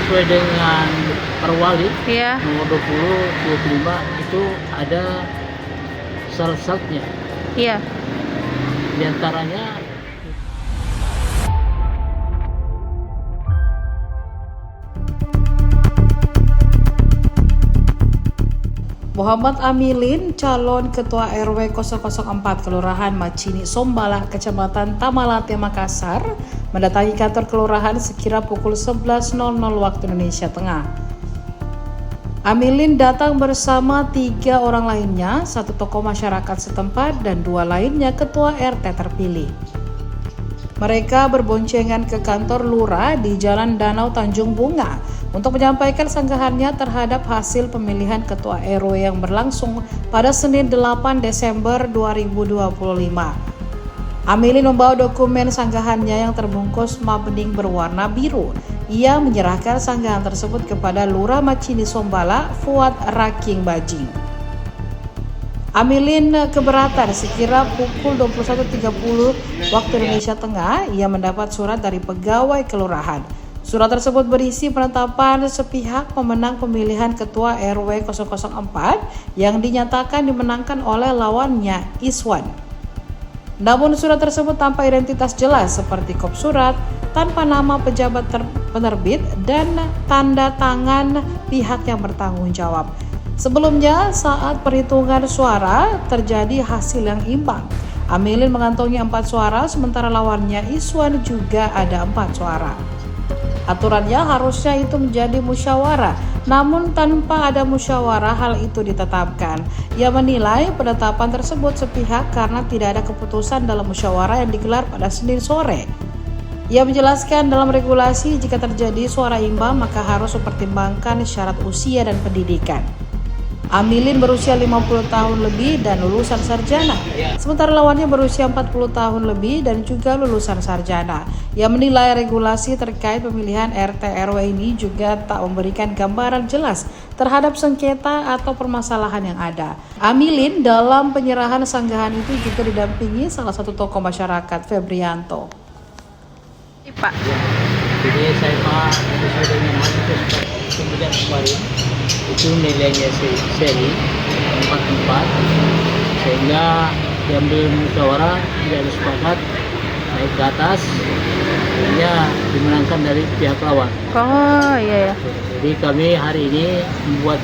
sesuai dengan Perwali Iya. nomor 20 25 itu ada syarat-syaratnya. Iya. Di antaranya Muhammad Amilin, calon Ketua RW 004 Kelurahan Macini Sombala, Kecamatan Tamalate, Makassar, mendatangi kantor kelurahan sekira pukul 11.00 waktu Indonesia Tengah. Amilin datang bersama 3 orang lainnya, 1 tokoh masyarakat setempat dan 2 lainnya ketua RT terpilih. Mereka berboncengan ke kantor lurah di Jalan Danau Tanjung Bunga untuk menyampaikan sanggahannya terhadap hasil pemilihan ketua RW yang berlangsung pada Senin 8 Desember 2025. Amilin membawa dokumen sanggahannya yang terbungkus map bening berwarna biru. Ia menyerahkan sanggahan tersebut kepada Lurah Macini Sombala, Fuad Raking Bajing. Amilin keberatan sekira pukul 21.30 waktu Indonesia Tengah, ia mendapat surat dari pegawai kelurahan. Surat tersebut berisi penetapan sepihak pemenang pemilihan ketua RW 004 yang dinyatakan dimenangkan oleh lawannya Iswan. Namun surat tersebut tanpa identitas jelas seperti kop surat, tanpa nama pejabat penerbit, dan tanda tangan pihak yang bertanggung jawab. Sebelumnya, saat perhitungan suara terjadi hasil yang imbang. Amilin mengantongi 4 suara, sementara lawannya Iswan juga ada 4 suara. Aturannya harusnya itu menjadi musyawarah, namun tanpa ada musyawarah hal itu ditetapkan. Ia menilai penetapan tersebut sepihak karena tidak ada keputusan dalam musyawarah yang digelar pada Senin sore. Ia menjelaskan dalam regulasi jika terjadi suara imbang maka harus mempertimbangkan syarat usia dan pendidikan. Amilin berusia 50 tahun lebih dan lulusan sarjana, sementara lawannya berusia 40 tahun lebih dan juga lulusan sarjana. Ia menilai regulasi terkait pemilihan RT RW ini juga tak memberikan gambaran jelas terhadap sengketa atau permasalahan yang ada. Amilin dalam penyerahan sanggahan itu juga didampingi salah satu tokoh masyarakat, Febrianto. Pak. jadi saya sesuai dengan manifest kemudian kemarin itu nilainya seri 44 sehingga diambil musyawarah tidak sepakat naik ke atas akhirnya dimenangkan dari pihak lawan. Oh iya ya. Jadi kami hari ini membuat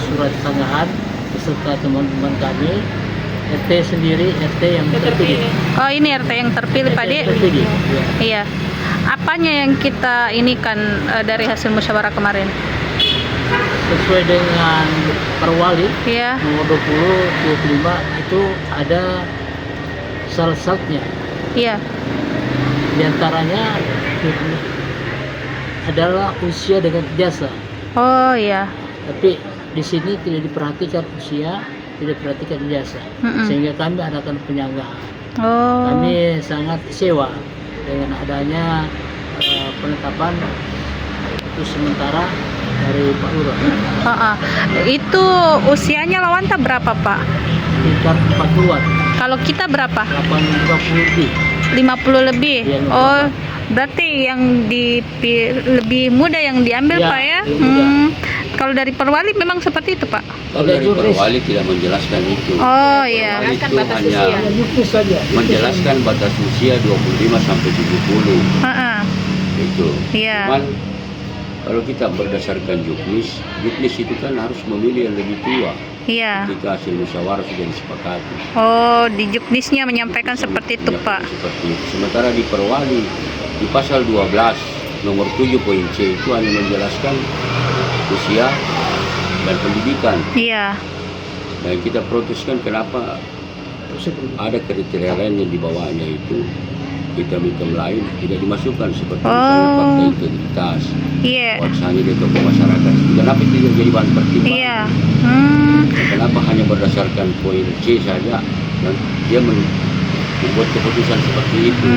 surat sanggahan beserta teman-teman kami RT sendiri, RT yang terpilih. Oh ini RT yang terpilih Pak De. Terpilih. Ya. Iya. Apanya yang kita inikan dari hasil musyawarah kemarin? Sesuai dengan Perwali Iya. nomor 20 25 itu ada syarat-syaratnya. Iya. Di antaranya adalah usia dengan ijazah. Oh iya. Tapi di sini tidak diperhatikan usia, tidak diperhatikan ijazah. Sehingga kami adakan penyanggahan. Oh. Kami sangat kecewa dengan adanya penetapan itu sementara dari Pak Lurah. Itu usianya lawan tak berapa Pak? Sekitar 40-an. Kalau kita berapa? 50 lebih. 50 lebih. Ya, oh, berarti yang lebih muda yang diambil ya, Pak ya? Kalau dari Perwali memang seperti itu Pak? Kalau dari Perwali tidak menjelaskan itu. Oh iya. Perwali itu hanya menjelaskan batas usia 25 sampai 70. Itu. Iya. Cuman kalau kita berdasarkan juknis itu kan harus memilih yang lebih tua. Iya. Ketika hasil musyawarah sudah disepakati. Oh, di juknisnya menyampaikan seperti itu Pak. Seperti itu. Sementara di Perwali di pasal 12 nomor 7.c itu hanya menjelaskan usia dan pendidikan. Iya. Dan kita proteskan kenapa ada kriteria lain yang dibawanya itu item-item lain tidak dimasukkan seperti misalnya fakta integritas. Iya. Misalnya di tokoh masyarakat. Kenapa tidak jadi bahan pertimbangan? Iya. Kenapa hanya berdasarkan poin C saja dan dia membuat keputusan seperti itu.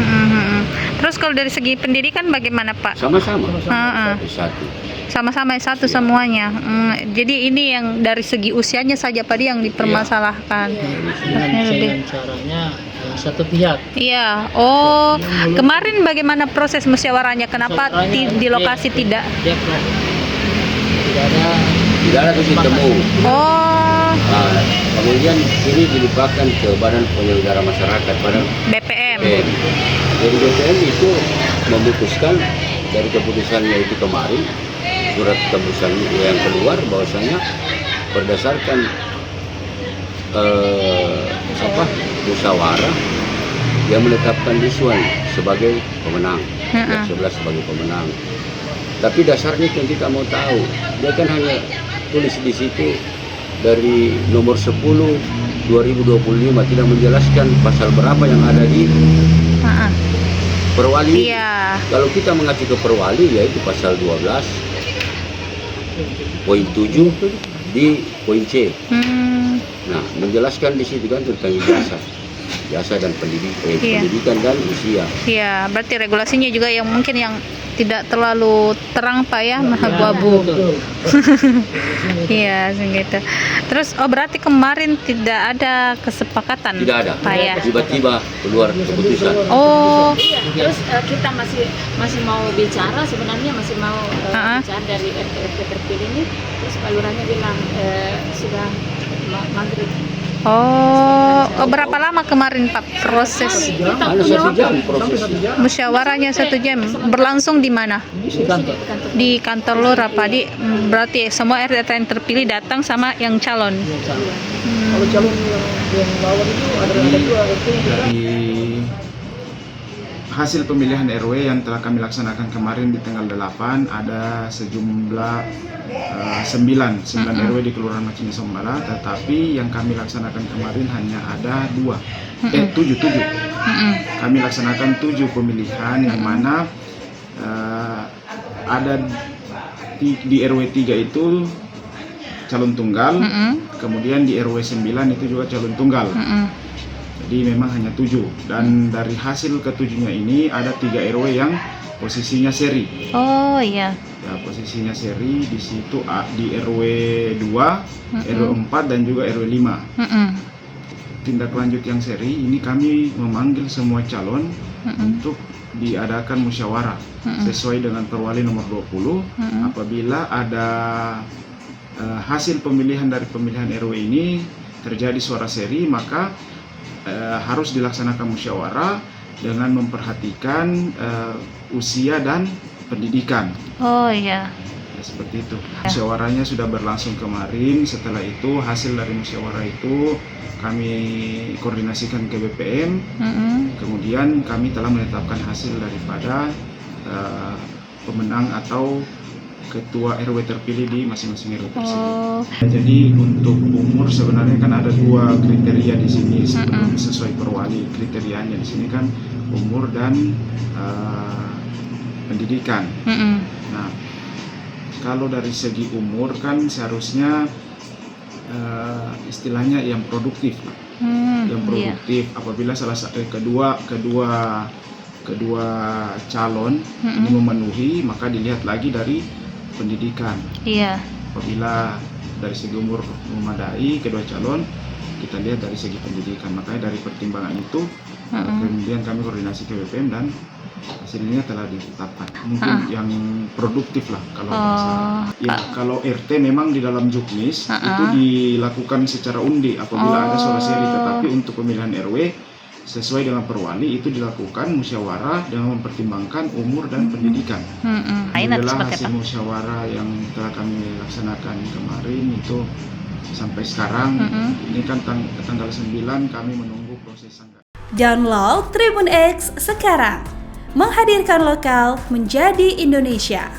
Terus kalau dari segi pendidikan bagaimana Pak? Sama-sama. Heeh. Satu. Sama-sama S1 semuanya. Jadi ini yang dari segi usianya saja Pak yang dipermasalahkan. Harusnya lebih. Dengan caranya satu pihak. Iya. Oh, kemarin bagaimana proses musyawarahnya? Kenapa di lokasi tidak? Tidak ada Tidak ada titik temu. Oh, Nah, kemudian ini dilimpahkan ke Badan Penyelenggara Masyarakat, Badan BPM. BPM. Jadi BPM itu memutuskan dari keputusannya itu kemarin, surat keputusan yang keluar bahwasanya berdasarkan musyawarah yang menetapkan Rizwan sebagai pemenang, yang 11 sebagai pemenang. Tapi dasarnya yang kita mau tahu, dia kan hanya tulis di situ dari nomor 10 2025 tidak menjelaskan pasal berapa yang ada di Perwali. Iya. Kalau kita mengacu ke Perwali yaitu pasal 12 poin 7 di poin C. Nah, menjelaskan di situ kan tentang jasa dan pendidikan dan usia. Iya, berarti regulasinya juga yang mungkin yang tidak terlalu terang Pak ya, abu-abu. Iya, segitu. Terus berarti kemarin tidak ada kesepakatan Tidak ada. Pak ya? Tiba-tiba keluar keputusan. Oh, Terus kita masih mau bicara, sebenarnya masih mau bicara dari RT terpilih ini. Terus Pak Lurahnya bilang sudah maghrib. oh, berapa lama kemarin Pak proses Hanya 1 jam prosesnya. musyawarahnya 1 jam? Berlangsung di mana? di kantor. Di kantor lurah Pak. Berarti semua RT yang terpilih datang sama yang calon. Kalau calon yang lawan itu ada dua RT. Dari hasil pemilihan RW yang telah kami laksanakan kemarin di tanggal 8 ada sejumlah 9 RW di Kelurahan Macini Sombala, tetapi yang kami laksanakan kemarin hanya ada 7. Kami laksanakan 7 pemilihan yang mana ada di RW 3 itu calon tunggal, kemudian di RW 9 itu juga calon tunggal. Jadi memang hanya 7, dan dari hasil ke-7-nya ini ada 3 RW yang posisinya seri. Oh iya. Ya, posisinya seri di situ di RW 2, RW 4 dan juga RW 5. Tindak lanjut yang seri ini kami memanggil semua calon untuk diadakan musyawarah sesuai dengan Perwali nomor 20. Apabila ada hasil pemilihan dari pemilihan RW ini terjadi suara seri, maka harus dilaksanakan musyawarah dengan memperhatikan usia dan pendidikan. Oh iya. Ya, seperti itu. Musyawarahnya sudah berlangsung kemarin. Setelah itu hasil dari musyawarah itu kami koordinasikan ke BPM. Kemudian kami telah menetapkan hasil daripada pemenang atau ketua RW terpilih di masing-masing RW tersebut. Jadi untuk umur sebenarnya kan ada 2 kriteria di sini sesuai Perwali. Kriterianya di sini kan umur dan pendidikan. Nah, kalau dari segi umur kan seharusnya istilahnya yang produktif, apabila kedua calon ini memenuhi, maka dilihat lagi dari pendidikan. Iya. Apabila dari segi umur memadai kedua calon, kita lihat dari segi pendidikan. Makanya dari pertimbangan itu kemudian kami koordinasi ke BPM dan hasilnya telah ditetapkan. Mungkin yang produktif lah kalau misalnya. Ya, kalau RT memang di dalam Juknis itu dilakukan secara undi apabila ada suara seri, tetapi untuk pemilihan RW sesuai dengan Perwali itu dilakukan musyawarah dengan mempertimbangkan umur dan pendidikan. Alhamdulillah hasil musyawarah yang telah kami laksanakan kemarin itu sampai sekarang ini kan tanggal 9 kami menunggu proses sanggar. Download Tribun X sekarang, menghadirkan lokal menjadi Indonesia.